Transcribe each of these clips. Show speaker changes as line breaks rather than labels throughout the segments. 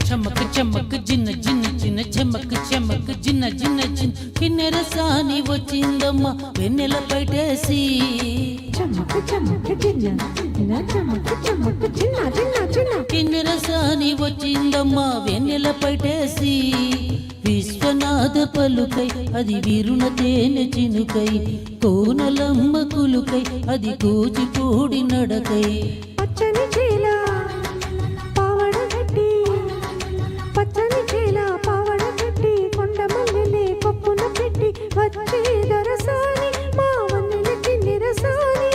చమక్ చమక్ జిన్న జిన్న జిన్న చమక్ చమక్ జిన్న జిన్న జిన్ కిన్నెర సాని వచ్చిందమ్మ వెన్నెల పైటేసి
చమక్ చమక్ జిన్న జిన్న చమక్ చమక్ జిన్న జిన్న జిన్న
కిన్నెర సాని వచ్చిందమ్మ వెన్నెల పైటేసి విశ్వనాథ పలుకై అది విరుణ తేనె చినుకై కోనలమ్మ కులుకై అది కూచిపూడి నడకై
పచ్చని చేల పావడ గట్టి పచ్చని చేల పావడ గట్టి కొండ మల్లెలే కొప్పున పెట్టి వచ్చే దరసాని మా వన్నెల కిన్నెర సాని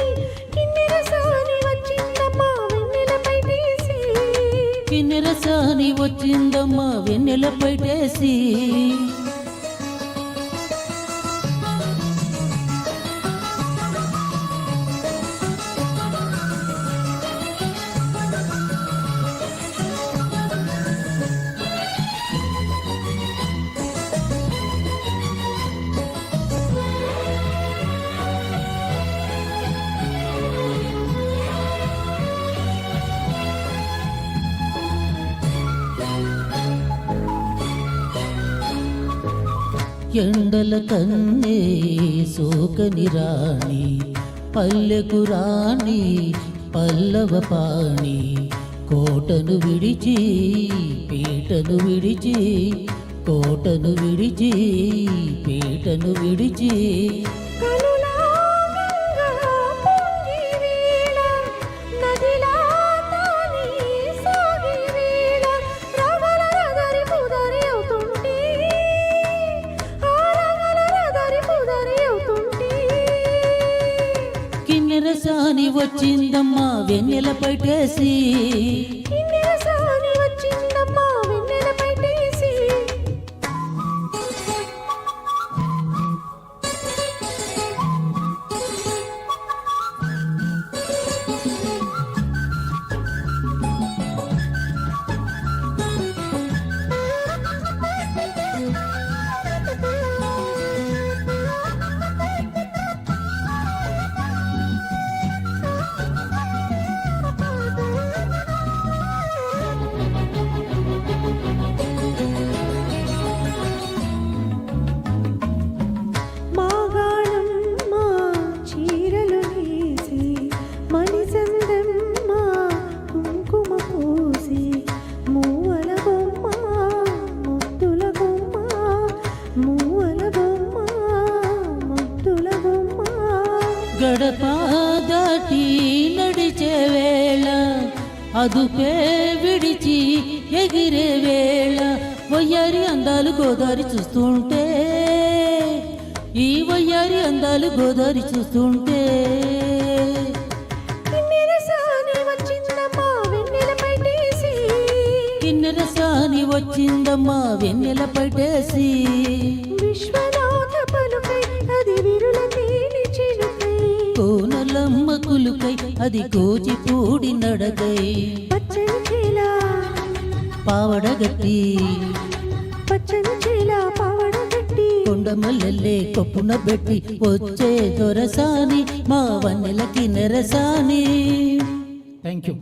వచ్చిందమ్మా వెన్నెల పైటేసి
కిన్నెర సాని వచ్చిందమ్మ వెన్నెల పైటేసి ఎండల కన్నే సోకని రాణి పల్లెకు రాణి పల్లవ పాణి కోటను విడిచి పీటను విడిచి కోటను విడిచి పీటను విడిచి కిన్నెర సాని వచ్చిందమ్మా వెన్నెల పైటేసి
కిన్నెర సాని వచ్చిందమ్మా వెన్నెల పైటేసి
గడప దాటి నడిచే వేళ అదుపే విడిచి ఎగిరే వేళ వయ్యారి అందాలు గోదారి చూస్తుంటే ఈ వయ్యారి అందాలు గోదారి చూస్తుంటే
కిన్నెర సాని వచ్చిందమ్మా వెన్నెల పైటేసి
కిన్నెర సాని వచ్చిందమ్మా వెన్నెల పైటేసి
విశ్వనాథ పలుకై అది విరుల తేనె చినుకై
కోనలమ్మ కులుకై అది కూచిపూడి నడకై
పచ్చని చేల
పావడ గట్టి
పచ్చని చేల పావడ గట్టి
కొండ మల్లెల్లే కొప్పున పెట్టి వచ్చే దొరసాని మా వన్నెలకి నెరసాని. Thank you.